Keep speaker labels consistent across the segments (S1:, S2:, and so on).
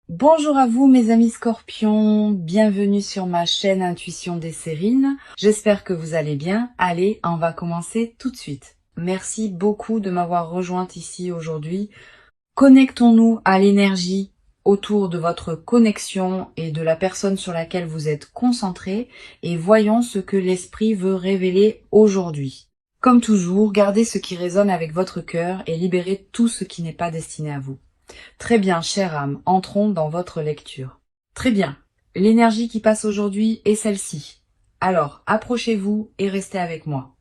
S1: Bonjour à vous mes amis scorpions, bienvenue sur ma chaîne Intuition des Sérines. J'espère que vous allez bien. Allez, on va commencer tout de suite. Merci beaucoup de m'avoir rejointe ici aujourd'hui. Connectons-nous à l'énergie autour de votre connexion et de la personne sur laquelle vous êtes concentré et voyons ce que l'esprit veut révéler aujourd'hui. Comme toujours, gardez ce qui résonne avec votre cœur et libérez tout ce qui n'est pas destiné à vous. Très bien, chère âme, entrons dans votre lecture. Très bien, l'énergie qui passe aujourd'hui est celle-ci. Alors, approchez-vous et restez avec moi.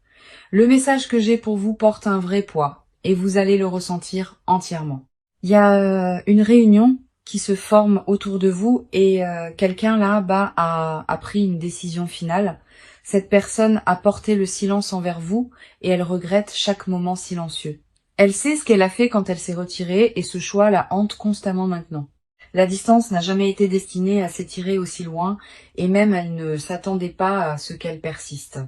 S1: Le message que j'ai pour vous porte un vrai poids et vous allez le ressentir entièrement. Il y a une réunion qui se forme autour de vous et quelqu'un là-bas a pris une décision finale. Cette personne a porté le silence envers vous et elle regrette chaque moment silencieux. Elle sait ce qu'elle a fait quand elle s'est retirée et ce choix la hante constamment maintenant. La distance n'a jamais été destinée à s'étirer aussi loin et même elle ne s'attendait pas à ce qu'elle persiste.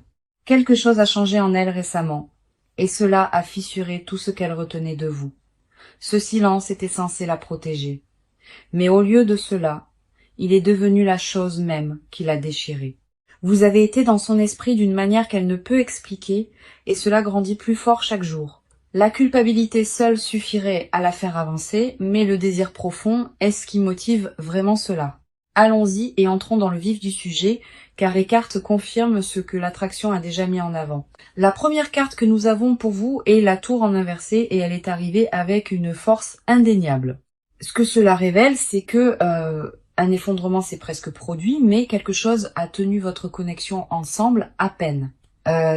S1: Quelque chose a changé en elle récemment et cela a fissuré tout ce qu'elle retenait de vous. Ce silence était censé la protéger. Mais au lieu de cela, il est devenu la chose même qui l'a déchirée. Vous avez été dans son esprit d'une manière qu'elle ne peut expliquer et cela grandit plus fort chaque jour. La culpabilité seule suffirait à la faire avancer, mais le désir profond est ce qui motive vraiment cela. Allons-y et entrons dans le vif du sujet, car les cartes confirment ce que l'attraction a déjà mis en avant. La première carte que nous avons pour vous est la tour en inversé et elle est arrivée avec une force indéniable. Ce que cela révèle, c'est que un effondrement s'est presque produit, mais quelque chose a tenu votre connexion ensemble à peine.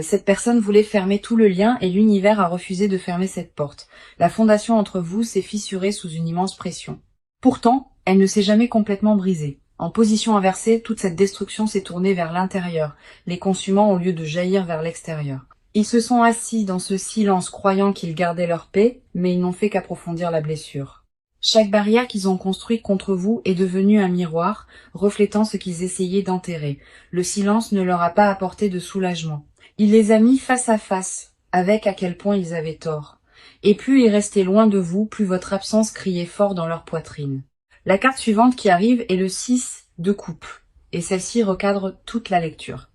S1: Cette personne voulait fermer tout le lien et l'univers a refusé de fermer cette porte. La fondation entre vous s'est fissurée sous une immense pression. Pourtant, elle ne s'est jamais complètement brisée. En position inversée, toute cette destruction s'est tournée vers l'intérieur, les consumant au lieu de jaillir vers l'extérieur. Ils se sont assis dans ce silence croyant qu'ils gardaient leur paix, mais ils n'ont fait qu'approfondir la blessure. Chaque barrière qu'ils ont construite contre vous est devenue un miroir, reflétant ce qu'ils essayaient d'enterrer. Le silence ne leur a pas apporté de soulagement. Il les a mis face à face, avec à quel point ils avaient tort. Et plus ils restaient loin de vous, plus votre absence criait fort dans leur poitrine. La carte suivante qui arrive est le 6 de coupe, et celle-ci recadre toute la lecture.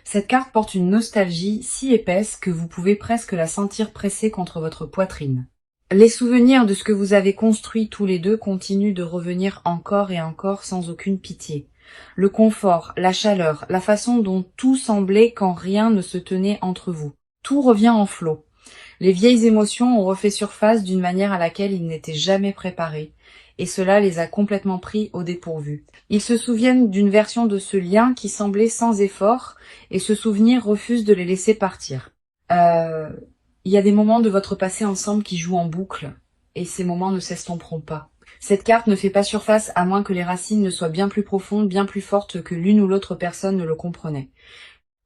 S1: Cette carte porte une nostalgie si épaisse que vous pouvez presque la sentir pressée contre votre poitrine. Les souvenirs de ce que vous avez construit tous les deux continuent de revenir encore et encore sans aucune pitié. Le confort, la chaleur, la façon dont tout semblait quand rien ne se tenait entre vous. Tout revient en flot. Les vieilles émotions ont refait surface d'une manière à laquelle ils n'étaient jamais préparés, et cela les a complètement pris au dépourvu. Ils se souviennent d'une version de ce lien qui semblait sans effort, et ce souvenir refuse de les laisser partir. Il y a des moments de votre passé ensemble qui jouent en boucle, et ces moments ne s'estomperont pas. Cette carte ne fait pas surface à moins que les racines ne soient bien plus profondes, bien plus fortes que l'une ou l'autre personne ne le comprenait.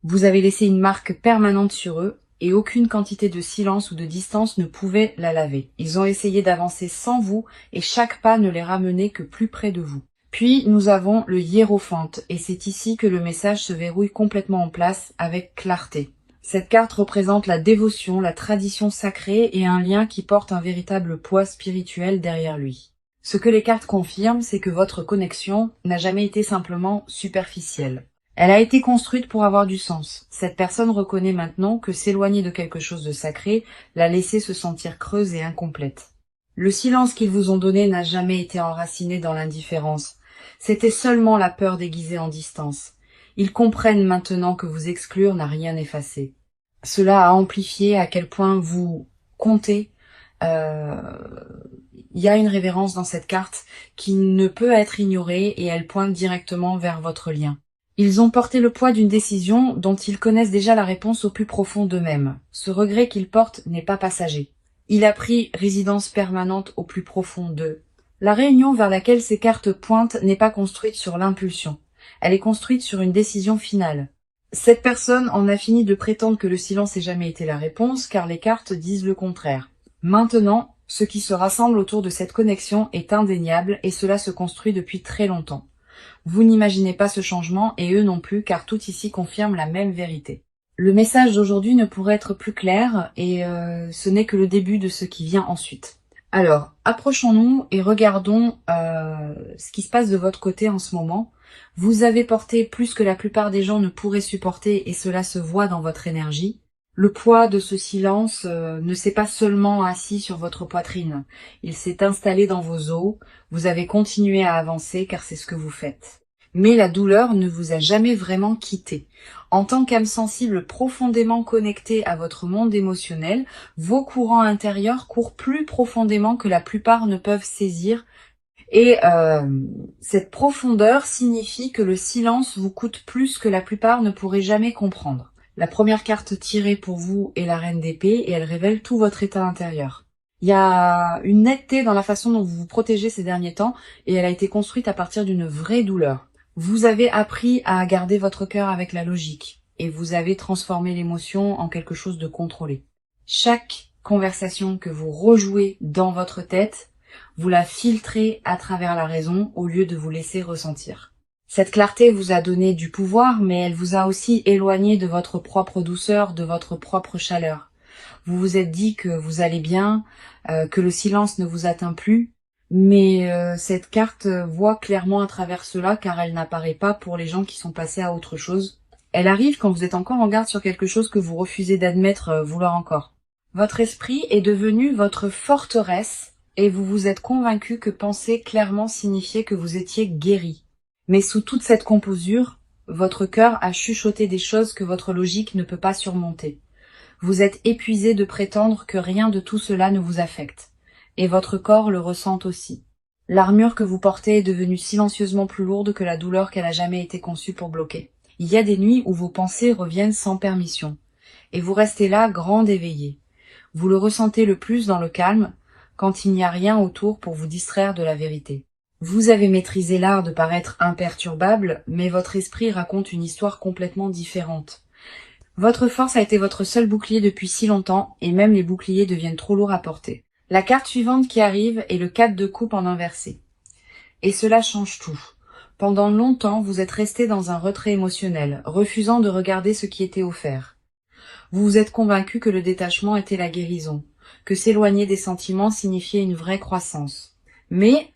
S1: Vous avez laissé une marque permanente sur eux, et aucune quantité de silence ou de distance ne pouvait la laver. Ils ont essayé d'avancer sans vous, et chaque pas ne les ramenait que plus près de vous. Puis nous avons le hiérophante, et c'est ici que le message se verrouille complètement en place avec clarté. Cette carte représente la dévotion, la tradition sacrée et un lien qui porte un véritable poids spirituel derrière lui. Ce que les cartes confirment, c'est que votre connexion n'a jamais été simplement superficielle. Elle a été construite pour avoir du sens. Cette personne reconnaît maintenant que s'éloigner de quelque chose de sacré l'a laissé se sentir creuse et incomplète. Le silence qu'ils vous ont donné n'a jamais été enraciné dans l'indifférence. C'était seulement la peur déguisée en distance. Ils comprennent maintenant que vous exclure n'a rien effacé. Cela a amplifié à quel point vous comptez. Il y a une révérence dans cette carte qui ne peut être ignorée et elle pointe directement vers votre lien. Ils ont porté le poids d'une décision dont ils connaissent déjà la réponse au plus profond d'eux-mêmes. Ce regret qu'ils portent n'est pas passager. Il a pris résidence permanente au plus profond d'eux. La réunion vers laquelle ces cartes pointent n'est pas construite sur l'impulsion. Elle est construite sur une décision finale. Cette personne en a fini de prétendre que le silence ait jamais été la réponse, car les cartes disent le contraire. Maintenant, ce qui se rassemble autour de cette connexion est indéniable et cela se construit depuis très longtemps. Vous n'imaginez pas ce changement et eux non plus, car tout ici confirme la même vérité. Le message d'aujourd'hui ne pourrait être plus clair et ce n'est que le début de ce qui vient ensuite. Alors, approchons-nous et regardons ce qui se passe de votre côté en ce moment. Vous avez porté plus que la plupart des gens ne pourraient supporter et cela se voit dans votre énergie. Le poids de ce silence ne s'est pas seulement assis sur votre poitrine, il s'est installé dans vos os, vous avez continué à avancer car c'est ce que vous faites. Mais la douleur ne vous a jamais vraiment quitté. En tant qu'âme sensible profondément connectée à votre monde émotionnel, vos courants intérieurs courent plus profondément que la plupart ne peuvent saisir et cette profondeur signifie que le silence vous coûte plus que la plupart ne pourraient jamais comprendre. La première carte tirée pour vous est la reine d'épée et elle révèle tout votre état intérieur. Il y a une netteté dans la façon dont vous vous protégez ces derniers temps et elle a été construite à partir d'une vraie douleur. Vous avez appris à garder votre cœur avec la logique et vous avez transformé l'émotion en quelque chose de contrôlé. Chaque conversation que vous rejouez dans votre tête, vous la filtrez à travers la raison au lieu de vous laisser ressentir. Cette clarté vous a donné du pouvoir, mais elle vous a aussi éloigné de votre propre douceur, de votre propre chaleur. Vous vous êtes dit que vous allez bien, que le silence ne vous atteint plus, mais cette carte voit clairement à travers cela car elle n'apparaît pas pour les gens qui sont passés à autre chose. Elle arrive quand vous êtes encore en garde sur quelque chose que vous refusez d'admettre vouloir encore. Votre esprit est devenu votre forteresse et vous vous êtes convaincu que penser clairement signifiait que vous étiez guéri. Mais sous toute cette composure, votre cœur a chuchoté des choses que votre logique ne peut pas surmonter. Vous êtes épuisé de prétendre que rien de tout cela ne vous affecte. Et votre corps le ressent aussi. L'armure que vous portez est devenue silencieusement plus lourde que la douleur qu'elle a jamais été conçue pour bloquer. Il y a des nuits où vos pensées reviennent sans permission. Et vous restez là, grande éveillée. Vous le ressentez le plus dans le calme, quand il n'y a rien autour pour vous distraire de la vérité. Vous avez maîtrisé l'art de paraître imperturbable, mais votre esprit raconte une histoire complètement différente. Votre force a été votre seul bouclier depuis si longtemps, et même les boucliers deviennent trop lourds à porter. La carte suivante qui arrive est le 4 de coupe en inversé. Et cela change tout. Pendant longtemps, vous êtes resté dans un retrait émotionnel, refusant de regarder ce qui était offert. Vous vous êtes convaincu que le détachement était la guérison, que s'éloigner des sentiments signifiait une vraie croissance. Mais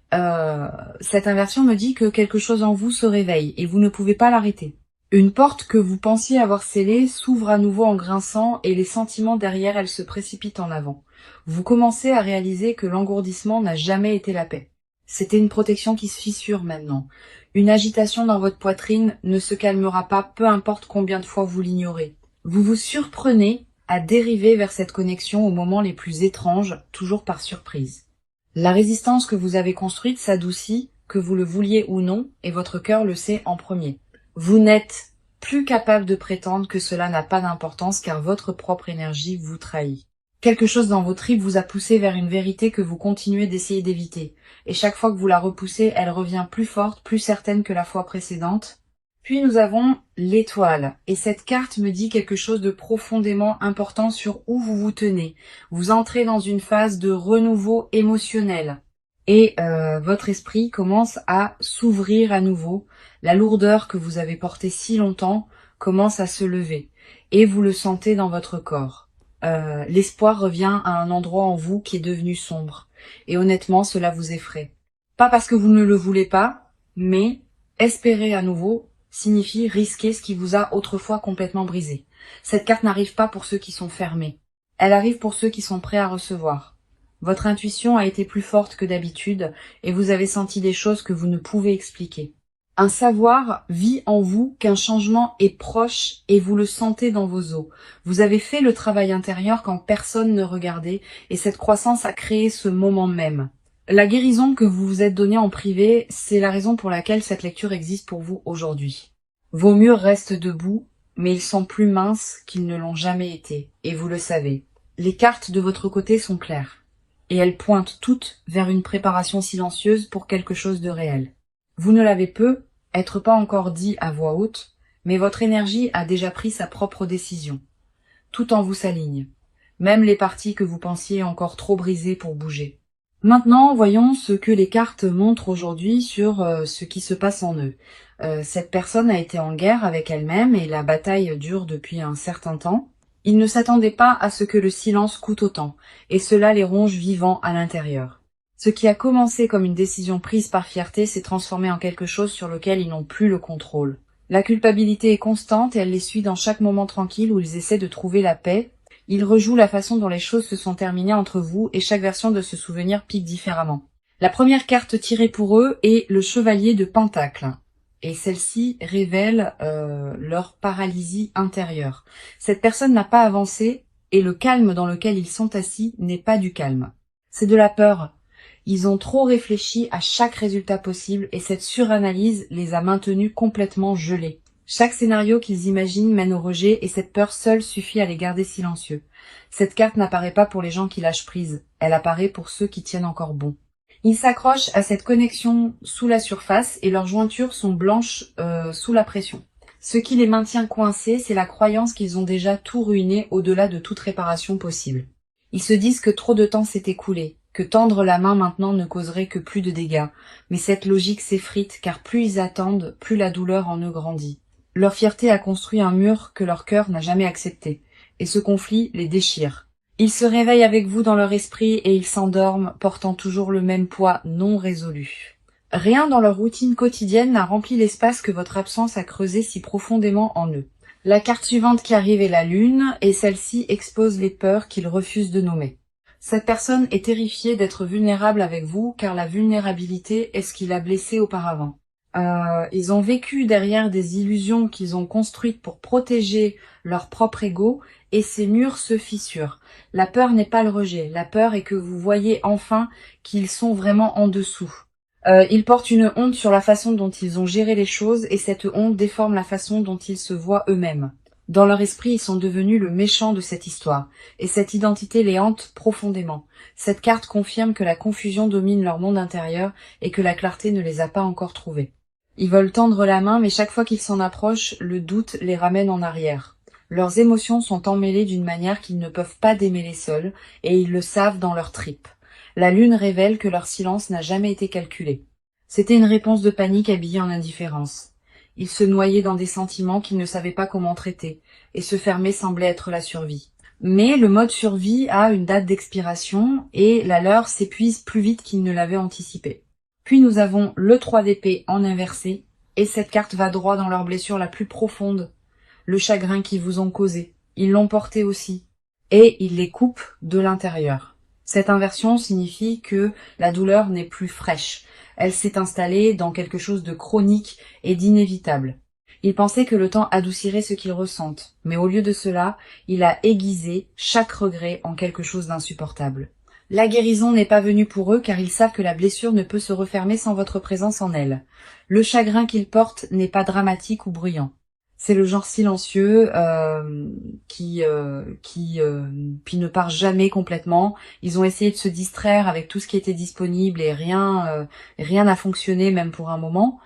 S1: cette inversion me dit que quelque chose en vous se réveille et vous ne pouvez pas l'arrêter. Une porte que vous pensiez avoir scellée s'ouvre à nouveau en grinçant et les sentiments derrière elle se précipitent en avant. Vous commencez à réaliser que l'engourdissement n'a jamais été la paix. C'était une protection qui se fissure maintenant. Une agitation dans votre poitrine ne se calmera pas, peu importe combien de fois vous l'ignorez. Vous vous surprenez à dériver vers cette connexion aux moments les plus étranges, toujours par surprise. La résistance que vous avez construite s'adoucit, que vous le vouliez ou non, et votre cœur le sait en premier. Vous n'êtes plus capable de prétendre que cela n'a pas d'importance car votre propre énergie vous trahit. Quelque chose dans vos tripes vous a poussé vers une vérité que vous continuez d'essayer d'éviter. Et chaque fois que vous la repoussez, elle revient plus forte, plus certaine que la fois précédente. Puis nous avons l'étoile. Et cette carte me dit quelque chose de profondément important sur où vous vous tenez. Vous entrez dans une phase de renouveau émotionnel. Et votre esprit commence à s'ouvrir à nouveau. La lourdeur que vous avez portée si longtemps commence à se lever. Et vous le sentez dans votre corps. L'espoir revient à un endroit en vous qui est devenu sombre. Et honnêtement, cela vous effraie. Pas parce que vous ne le voulez pas, mais espérer à nouveau signifie risquer ce qui vous a autrefois complètement brisé. Cette carte n'arrive pas pour ceux qui sont fermés. Elle arrive pour ceux qui sont prêts à recevoir. Votre intuition a été plus forte que d'habitude et vous avez senti des choses que vous ne pouvez expliquer. Un savoir vit en vous qu'un changement est proche et vous le sentez dans vos os. Vous avez fait le travail intérieur quand personne ne regardait et cette croissance a créé ce moment même. La guérison que vous vous êtes donnée en privé, c'est la raison pour laquelle cette lecture existe pour vous aujourd'hui. Vos murs restent debout, mais ils sont plus minces qu'ils ne l'ont jamais été, et vous le savez. Les cartes de votre côté sont claires, et elles pointent toutes vers une préparation silencieuse pour quelque chose de réel. Vous ne l'avez peut-être pas encore dit à voix haute, mais votre énergie a déjà pris sa propre décision. Tout en vous s'aligne, même les parties que vous pensiez encore trop brisées pour bouger. Maintenant, voyons ce que les cartes montrent aujourd'hui sur ce qui se passe en eux. Cette personne a été en guerre avec elle-même et la bataille dure depuis un certain temps. Ils ne s'attendaient pas à ce que le silence coûte autant, et cela les ronge vivants à l'intérieur. Ce qui a commencé comme une décision prise par fierté s'est transformé en quelque chose sur lequel ils n'ont plus le contrôle. La culpabilité est constante et elle les suit dans chaque moment tranquille où ils essaient de trouver la paix. Ils rejouent la façon dont les choses se sont terminées entre vous et chaque version de ce souvenir pique différemment. La première carte tirée pour eux est le chevalier de Pentacle. Et celle-ci révèle leur paralysie intérieure. Cette personne n'a pas avancé et le calme dans lequel ils sont assis n'est pas du calme. C'est de la peur. Ils ont trop réfléchi à chaque résultat possible et cette suranalyse les a maintenus complètement gelés. Chaque scénario qu'ils imaginent mène au rejet et cette peur seule suffit à les garder silencieux. Cette carte n'apparaît pas pour les gens qui lâchent prise, elle apparaît pour ceux qui tiennent encore bon. Ils s'accrochent à cette connexion sous la surface et leurs jointures sont blanches sous la pression. Ce qui les maintient coincés, c'est la croyance qu'ils ont déjà tout ruiné au-delà de toute réparation possible. Ils se disent que trop de temps s'est écoulé, que tendre la main maintenant ne causerait que plus de dégâts, mais cette logique s'effrite car plus ils attendent, plus la douleur en eux grandit. Leur fierté a construit un mur que leur cœur n'a jamais accepté, et ce conflit les déchire. Ils se réveillent avec vous dans leur esprit et ils s'endorment, portant toujours le même poids non résolu. Rien dans leur routine quotidienne n'a rempli l'espace que votre absence a creusé si profondément en eux. La carte suivante qui arrive est la lune, et celle-ci expose les peurs qu'ils refusent de nommer. Cette personne est terrifiée d'être vulnérable avec vous, car la vulnérabilité est ce qui l'a blessé auparavant. Ils ont vécu derrière des illusions qu'ils ont construites pour protéger leur propre ego, et ces murs se fissurent. La peur n'est pas le rejet, la peur est que vous voyez enfin qu'ils sont vraiment en dessous. Ils portent une honte sur la façon dont ils ont géré les choses, et cette honte déforme la façon dont ils se voient eux-mêmes. Dans leur esprit, ils sont devenus le méchant de cette histoire, et cette identité les hante profondément. Cette carte confirme que la confusion domine leur monde intérieur, et que la clarté ne les a pas encore trouvés. Ils veulent tendre la main, mais chaque fois qu'ils s'en approchent, le doute les ramène en arrière. Leurs émotions sont emmêlées d'une manière qu'ils ne peuvent pas démêler seuls, et ils le savent dans leurs tripes. La lune révèle que leur silence n'a jamais été calculé. C'était une réponse de panique habillée en indifférence. Ils se noyaient dans des sentiments qu'ils ne savaient pas comment traiter, et se fermer semblait être la survie. Mais le mode survie a une date d'expiration, et la leur s'épuise plus vite qu'ils ne l'avaient anticipé. Puis nous avons le 3 d'épée en inversé, et cette carte va droit dans leur blessure la plus profonde, le chagrin qu'ils vous ont causé. Ils l'ont porté aussi, et ils les coupent de l'intérieur. Cette inversion signifie que la douleur n'est plus fraîche. Elle s'est installée dans quelque chose de chronique et d'inévitable. Ils pensaient que le temps adoucirait ce qu'ils ressentent, mais au lieu de cela, il a aiguisé chaque regret en quelque chose d'insupportable. La guérison n'est pas venue pour eux car ils savent que la blessure ne peut se refermer sans votre présence en elle. Le chagrin qu'ils portent n'est pas dramatique ou bruyant. C'est le genre silencieux qui ne part jamais complètement. Ils ont essayé de se distraire avec tout ce qui était disponible et rien n'a fonctionné même pour un moment.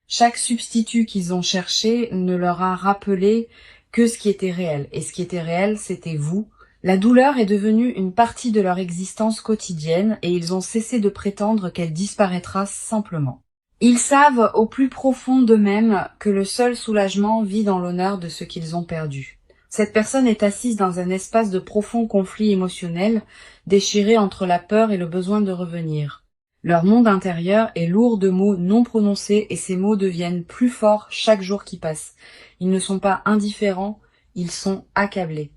S1: Chaque substitut qu'ils ont cherché ne leur a rappelé que ce qui était réel. Et ce qui était réel, c'était vous. La douleur est devenue une partie de leur existence quotidienne et ils ont cessé de prétendre qu'elle disparaîtra simplement. Ils savent au plus profond d'eux-mêmes que le seul soulagement vit dans l'honneur de ce qu'ils ont perdu. Cette personne est assise dans un espace de profond conflit émotionnel, déchiré entre la peur et le besoin de revenir. Leur monde intérieur est lourd de mots non prononcés et ces mots deviennent plus forts chaque jour qui passe. Ils ne sont pas indifférents, ils sont accablés.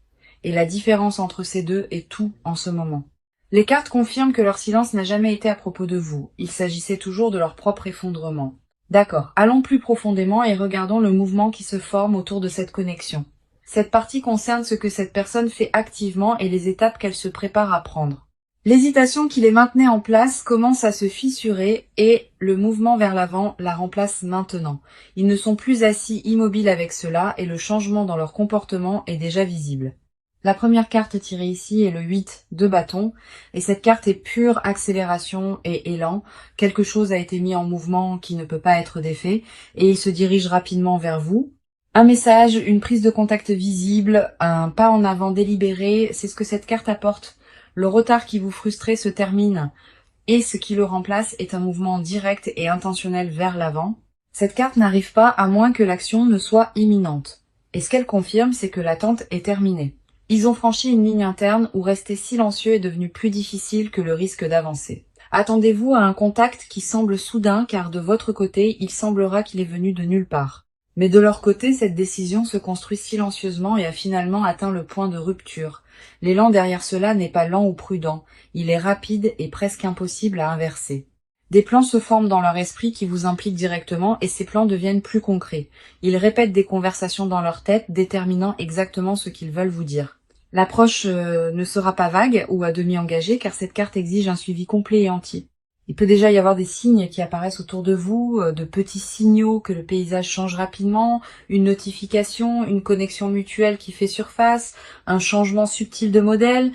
S1: Et la différence entre ces deux est tout en ce moment. Les cartes confirment que leur silence n'a jamais été à propos de vous. Il s'agissait toujours de leur propre effondrement. D'accord, allons plus profondément et regardons le mouvement qui se forme autour de cette connexion. Cette partie concerne ce que cette personne fait activement et les étapes qu'elle se prépare à prendre. L'hésitation qui les maintenait en place commence à se fissurer et le mouvement vers l'avant la remplace maintenant. Ils ne sont plus assis immobiles avec cela et le changement dans leur comportement est déjà visible. La première carte tirée ici est le 8 de bâton, et cette carte est pure accélération et élan. Quelque chose a été mis en mouvement qui ne peut pas être défait, et il se dirige rapidement vers vous. Un message, une prise de contact visible, un pas en avant délibéré, c'est ce que cette carte apporte. Le retard qui vous frustrait se termine, et ce qui le remplace est un mouvement direct et intentionnel vers l'avant. Cette carte n'arrive pas à moins que l'action ne soit imminente. Et ce qu'elle confirme, c'est que l'attente est terminée. Ils ont franchi une ligne interne où rester silencieux est devenu plus difficile que le risque d'avancer. Attendez-vous à un contact qui semble soudain car de votre côté, il semblera qu'il est venu de nulle part. Mais de leur côté, cette décision se construit silencieusement et a finalement atteint le point de rupture. L'élan derrière cela n'est pas lent ou prudent, il est rapide et presque impossible à inverser. Des plans se forment dans leur esprit qui vous impliquent directement et ces plans deviennent plus concrets. Ils répètent des conversations dans leur tête, déterminant exactement ce qu'ils veulent vous dire. L'approche ne sera pas vague ou à demi engagée car cette carte exige un suivi complet et entier. Il peut déjà y avoir des signes qui apparaissent autour de vous, de petits signaux que le paysage change rapidement, une notification, une connexion mutuelle qui fait surface, un changement subtil de modèle.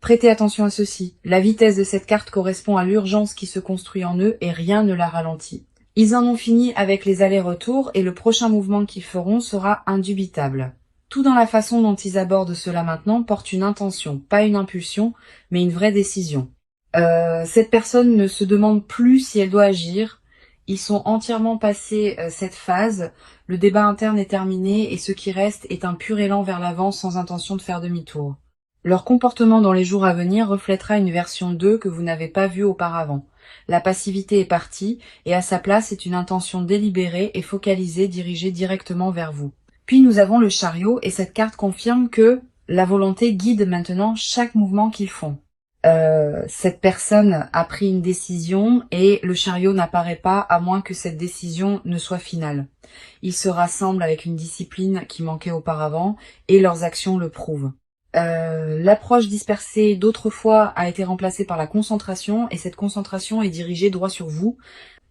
S1: Prêtez attention à ceci. La vitesse de cette carte correspond à l'urgence qui se construit en eux et rien ne la ralentit. Ils en ont fini avec les allers-retours et le prochain mouvement qu'ils feront sera indubitable. Tout dans la façon dont ils abordent cela maintenant porte une intention, pas une impulsion, mais une vraie décision. Cette personne ne se demande plus si elle doit agir. Ils sont entièrement passés cette phase. Le débat interne est terminé et ce qui reste est un pur élan vers l'avant sans intention de faire demi-tour. Leur comportement dans les jours à venir reflètera une version d'eux que vous n'avez pas vue auparavant. La passivité est partie et à sa place est une intention délibérée et focalisée dirigée directement vers vous. Puis nous avons le chariot et cette carte confirme que la volonté guide maintenant chaque mouvement qu'ils font. Cette personne a pris une décision et le chariot n'apparaît pas à moins que cette décision ne soit finale. Ils se rassemblent avec une discipline qui manquait auparavant et leurs actions le prouvent. L'approche dispersée d'autrefois a été remplacée par la concentration et cette concentration est dirigée droit sur vous.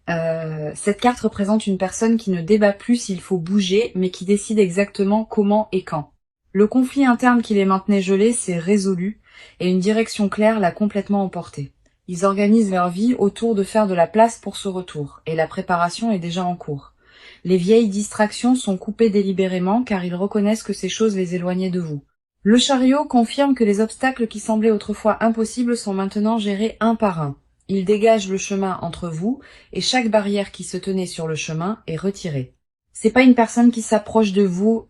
S1: Cette carte représente une personne qui ne débat plus s'il faut bouger mais qui décide exactement comment et quand. Le conflit interne qui les maintenait gelés s'est résolu et une direction claire l'a complètement emporté. Ils organisent leur vie autour de faire de la place pour ce retour, et la préparation est déjà en cours. Les vieilles distractions sont coupées délibérément car ils reconnaissent que ces choses les éloignaient de vous. Le chariot confirme que les obstacles qui semblaient autrefois impossibles sont maintenant gérés un par un. Il dégage le chemin entre vous et chaque barrière qui se tenait sur le chemin est retirée. C'est pas une personne qui s'approche de vous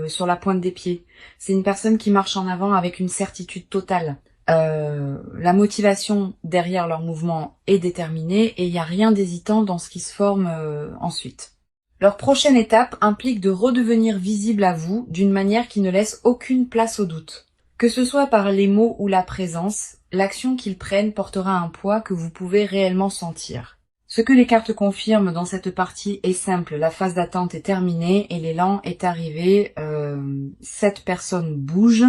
S1: sur la pointe des pieds. C'est une personne qui marche en avant avec une certitude totale. La motivation derrière leur mouvement est déterminée et il n'y a rien d'hésitant dans ce qui se forme ensuite. Leur prochaine étape implique de redevenir visible à vous d'une manière qui ne laisse aucune place au doute. Que ce soit par les mots ou la présence, l'action qu'ils prennent portera un poids que vous pouvez réellement sentir. Ce que les cartes confirment dans cette partie est simple, la phase d'attente est terminée et l'élan est arrivé, cette personne bouge.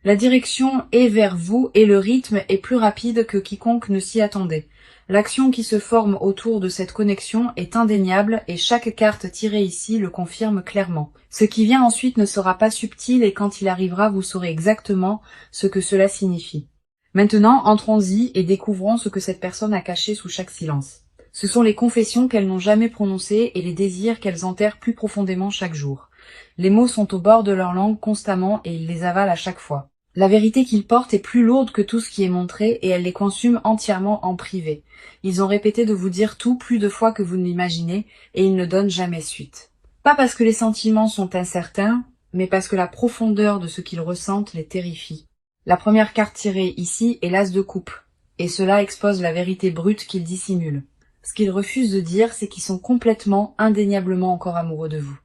S1: La direction est vers vous et le rythme est plus rapide que quiconque ne s'y attendait. L'action qui se forme autour de cette connexion est indéniable et chaque carte tirée ici le confirme clairement. Ce qui vient ensuite ne sera pas subtil et quand il arrivera, vous saurez exactement ce que cela signifie. Maintenant, entrons-y et découvrons ce que cette personne a caché sous chaque silence. Ce sont les confessions qu'elles n'ont jamais prononcées et les désirs qu'elles enterrent plus profondément chaque jour. Les mots sont au bord de leur langue constamment et ils les avalent à chaque fois. La vérité qu'ils portent est plus lourde que tout ce qui est montré et elles les consument entièrement en privé. Ils ont répété de vous dire tout plus de fois que vous ne l'imaginez et ils ne donnent jamais suite. Pas parce que les sentiments sont incertains, mais parce que la profondeur de ce qu'ils ressentent les terrifie. La première carte tirée ici est l'as de coupe, et cela expose la vérité brute qu'ils dissimulent. Ce qu'ils refusent de dire, c'est qu'ils sont complètement, indéniablement encore amoureux de vous.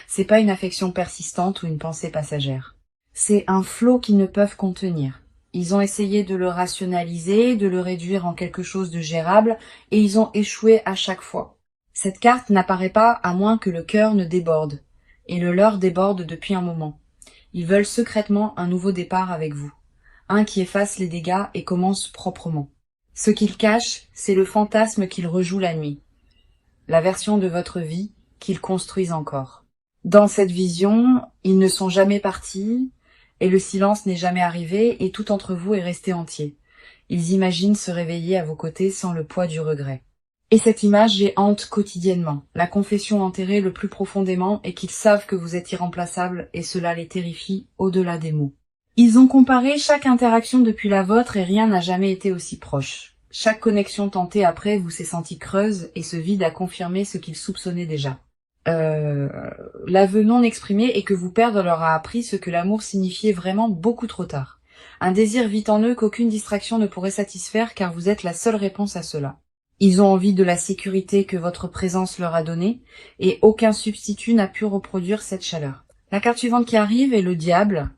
S1: C'est pas une affection persistante ou une pensée passagère. C'est un flot qu'ils ne peuvent contenir. Ils ont essayé de le rationaliser, de le réduire en quelque chose de gérable, et ils ont échoué à chaque fois. Cette carte n'apparaît pas à moins que le cœur ne déborde, et le leur déborde depuis un moment. Ils veulent secrètement un nouveau départ avec vous, un qui efface les dégâts et commence proprement. Ce qu'ils cachent, c'est le fantasme qu'ils rejouent la nuit, la version de votre vie qu'ils construisent encore. Dans cette vision, ils ne sont jamais partis, et le silence n'est jamais arrivé, et tout entre vous est resté entier. Ils imaginent se réveiller à vos côtés sans le poids du regret. Et cette image les hante quotidiennement, la confession enterrée le plus profondément et qu'ils savent que vous êtes irremplaçable et cela les terrifie au-delà des mots. Ils ont comparé chaque interaction depuis la vôtre et rien n'a jamais été aussi proche. Chaque connexion tentée après vous s'est sentie creuse et ce vide a confirmé ce qu'ils soupçonnaient déjà. L'aveu non exprimé est que vous perdre leur a appris ce que l'amour signifiait vraiment beaucoup trop tard. Un désir vit en eux qu'aucune distraction ne pourrait satisfaire car vous êtes la seule réponse à cela. Ils ont envie de la sécurité que votre présence leur a donnée et aucun substitut n'a pu reproduire cette chaleur. La carte suivante qui arrive est le diable,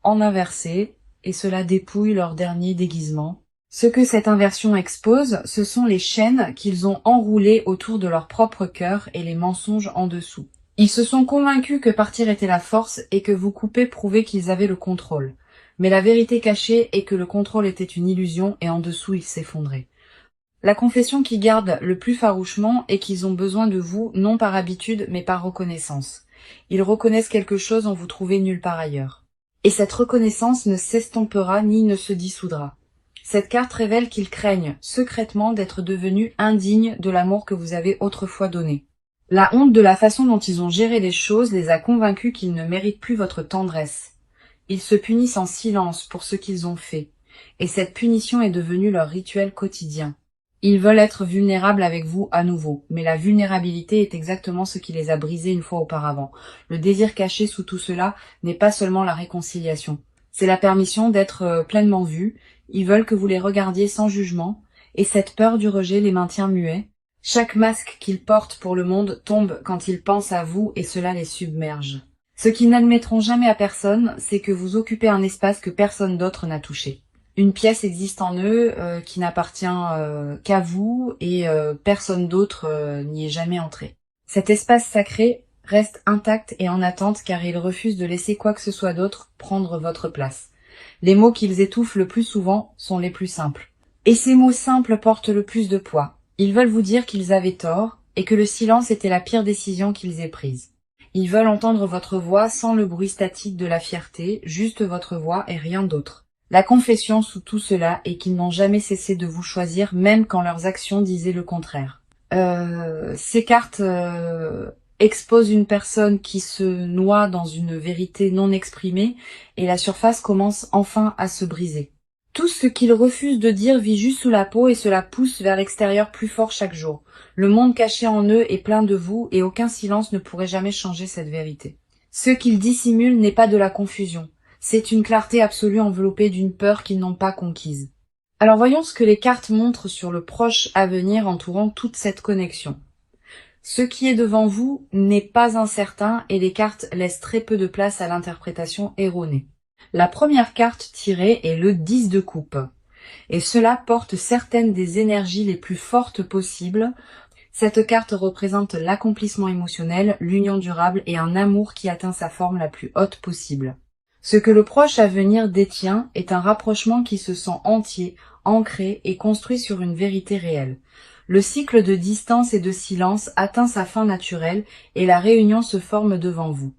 S1: en inversé, et cela dépouille leur dernier déguisement. Ce que cette inversion expose, ce sont les chaînes qu'ils ont enroulées autour de leur propre cœur et les mensonges en dessous. Ils se sont convaincus que partir était la force et que vous couper prouvait qu'ils avaient le contrôle. Mais la vérité cachée est que le contrôle était une illusion et en dessous ils s'effondraient. La confession qui garde le plus farouchement est qu'ils ont besoin de vous, non par habitude, mais par reconnaissance. Ils reconnaissent quelque chose en vous trouvez nulle part ailleurs. Et cette reconnaissance ne s'estompera ni ne se dissoudra. Cette carte révèle qu'ils craignent secrètement d'être devenus indignes de l'amour que vous avez autrefois donné. La honte de la façon dont ils ont géré les choses les a convaincus qu'ils ne méritent plus votre tendresse. Ils se punissent en silence pour ce qu'ils ont fait, et cette punition est devenue leur rituel quotidien. Ils veulent être vulnérables avec vous à nouveau, mais la vulnérabilité est exactement ce qui les a brisés une fois auparavant. Le désir caché sous tout cela n'est pas seulement la réconciliation. C'est la permission d'être pleinement vus. Ils veulent que vous les regardiez sans jugement, et cette peur du rejet les maintient muets. Chaque masque qu'ils portent pour le monde tombe quand ils pensent à vous et cela les submerge. Ce qu'ils n'admettront jamais à personne, c'est que vous occupez un espace que personne d'autre n'a touché. Une pièce existe en eux qui n'appartient qu'à vous et personne d'autre n'y est jamais entré. Cet espace sacré reste intact et en attente car ils refusent de laisser quoi que ce soit d'autre prendre votre place. Les mots qu'ils étouffent le plus souvent sont les plus simples. Et ces mots simples portent le plus de poids. Ils veulent vous dire qu'ils avaient tort et que le silence était la pire décision qu'ils aient prise. Ils veulent entendre votre voix sans le bruit statique de la fierté, juste votre voix et rien d'autre. La confession sous tout cela est qu'ils n'ont jamais cessé de vous choisir, même quand leurs actions disaient le contraire. Ces cartes exposent une personne qui se noie dans une vérité non exprimée et la surface commence enfin à se briser. Tout ce qu'ils refusent de dire vit juste sous la peau et cela pousse vers l'extérieur plus fort chaque jour. Le monde caché en eux est plein de vous et aucun silence ne pourrait jamais changer cette vérité. Ce qu'ils dissimulent n'est pas de la confusion. C'est une clarté absolue enveloppée d'une peur qu'ils n'ont pas conquise. Alors voyons ce que les cartes montrent sur le proche avenir entourant toute cette connexion. Ce qui est devant vous n'est pas incertain et les cartes laissent très peu de place à l'interprétation erronée. La première carte tirée est le 10 de coupe, et cela porte certaines des énergies les plus fortes possibles. Cette carte représente l'accomplissement émotionnel, l'union durable et un amour qui atteint sa forme la plus haute possible. Ce que le proche à venir détient est un rapprochement qui se sent entier, ancré et construit sur une vérité réelle. Le cycle de distance et de silence atteint sa fin naturelle et la réunion se forme devant vous.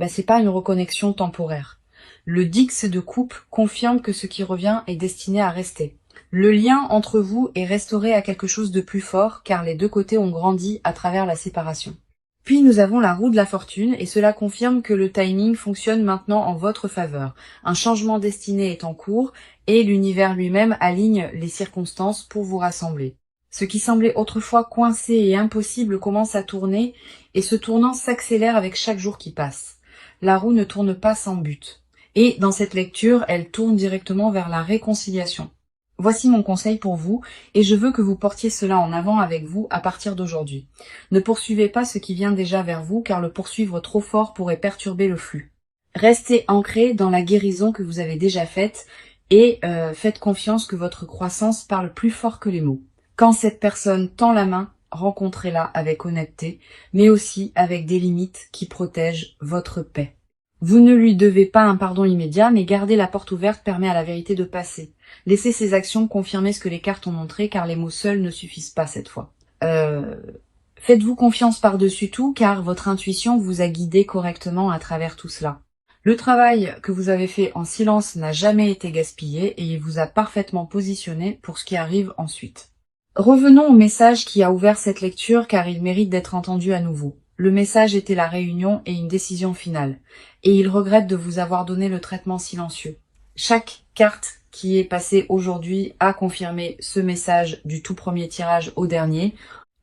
S1: C'est pas une reconnexion temporaire. Le Dix de coupe confirme que ce qui revient est destiné à rester. Le lien entre vous est restauré à quelque chose de plus fort car les deux côtés ont grandi à travers la séparation. Puis nous avons la roue de la fortune et cela confirme que le timing fonctionne maintenant en votre faveur. Un changement destiné est en cours et l'univers lui-même aligne les circonstances pour vous rassembler. Ce qui semblait autrefois coincé et impossible commence à tourner et ce tournant s'accélère avec chaque jour qui passe. La roue ne tourne pas sans but. Et dans cette lecture, elle tourne directement vers la réconciliation. Voici mon conseil pour vous, et je veux que vous portiez cela en avant avec vous à partir d'aujourd'hui. Ne poursuivez pas ce qui vient déjà vers vous, car le poursuivre trop fort pourrait perturber le flux. Restez ancré dans la guérison que vous avez déjà faite, et faites confiance que votre croissance parle plus fort que les mots. Quand cette personne tend la main, rencontrez-la avec honnêteté, mais aussi avec des limites qui protègent votre paix. Vous ne lui devez pas un pardon immédiat, mais garder la porte ouverte permet à la vérité de passer. Laissez ces actions confirmer ce que les cartes ont montré, car les mots seuls ne suffisent pas cette fois. Faites-vous confiance par-dessus tout, car votre intuition vous a guidé correctement à travers tout cela. Le travail que vous avez fait en silence n'a jamais été gaspillé et il vous a parfaitement positionné pour ce qui arrive ensuite. Revenons au message qui a ouvert cette lecture, car il mérite d'être entendu à nouveau. Le message était la réunion et une décision finale, et il regrette de vous avoir donné le traitement silencieux. Chaque carte qui est passée aujourd'hui a confirmé ce message du tout premier tirage au dernier.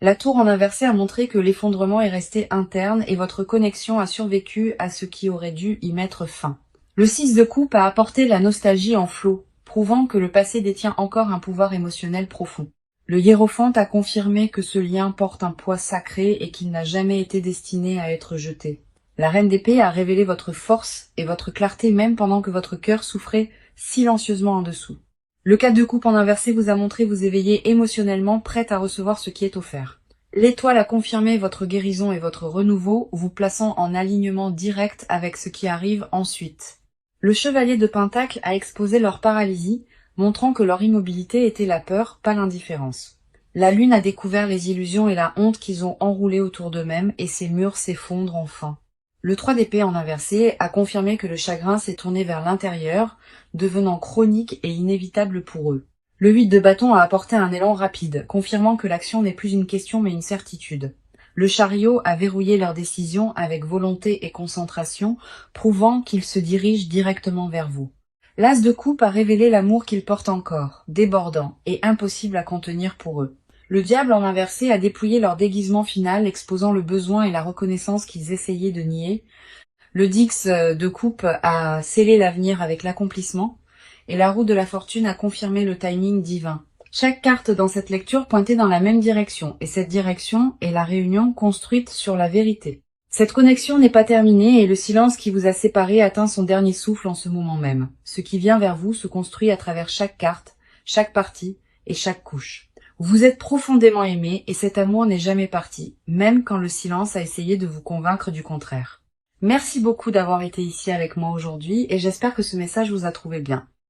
S1: La tour en inversé a montré que l'effondrement est resté interne et votre connexion a survécu à ce qui aurait dû y mettre fin. Le 6 de coupe a apporté la nostalgie en flot, prouvant que le passé détient encore un pouvoir émotionnel profond. Le hiérophante a confirmé que ce lien porte un poids sacré et qu'il n'a jamais été destiné à être jeté. La reine d'épée a révélé votre force et votre clarté même pendant que votre cœur souffrait silencieusement en dessous. Le 4 de coupe en inversé vous a montré vous éveiller émotionnellement, prête à recevoir ce qui est offert. L'étoile a confirmé votre guérison et votre renouveau, vous plaçant en alignement direct avec ce qui arrive ensuite. Le chevalier de Pentacle a exposé leur paralysie, montrant que leur immobilité était la peur, pas l'indifférence. La lune a découvert les illusions et la honte qu'ils ont enroulées autour d'eux-mêmes et ces murs s'effondrent enfin. Le 3 d'épée en inversé a confirmé que le chagrin s'est tourné vers l'intérieur, devenant chronique et inévitable pour eux. Le 8 de bâton a apporté un élan rapide, confirmant que l'action n'est plus une question mais une certitude. Le chariot a verrouillé leur décision avec volonté et concentration, prouvant qu'ils se dirigent directement vers vous. L'as de coupe a révélé l'amour qu'ils portent encore, débordant et impossible à contenir pour eux. Le diable en inversé a dépouillé leur déguisement final, exposant le besoin et la reconnaissance qu'ils essayaient de nier. Le dix de coupe a scellé l'avenir avec l'accomplissement, et la roue de la fortune a confirmé le timing divin. Chaque carte dans cette lecture pointait dans la même direction, et cette direction est la réunion construite sur la vérité. Cette connexion n'est pas terminée et le silence qui vous a séparés atteint son dernier souffle en ce moment même. Ce qui vient vers vous se construit à travers chaque carte, chaque partie et chaque couche. Vous êtes profondément aimé et cet amour n'est jamais parti, même quand le silence a essayé de vous convaincre du contraire. Merci beaucoup d'avoir été ici avec moi aujourd'hui et j'espère que ce message vous a trouvé bien.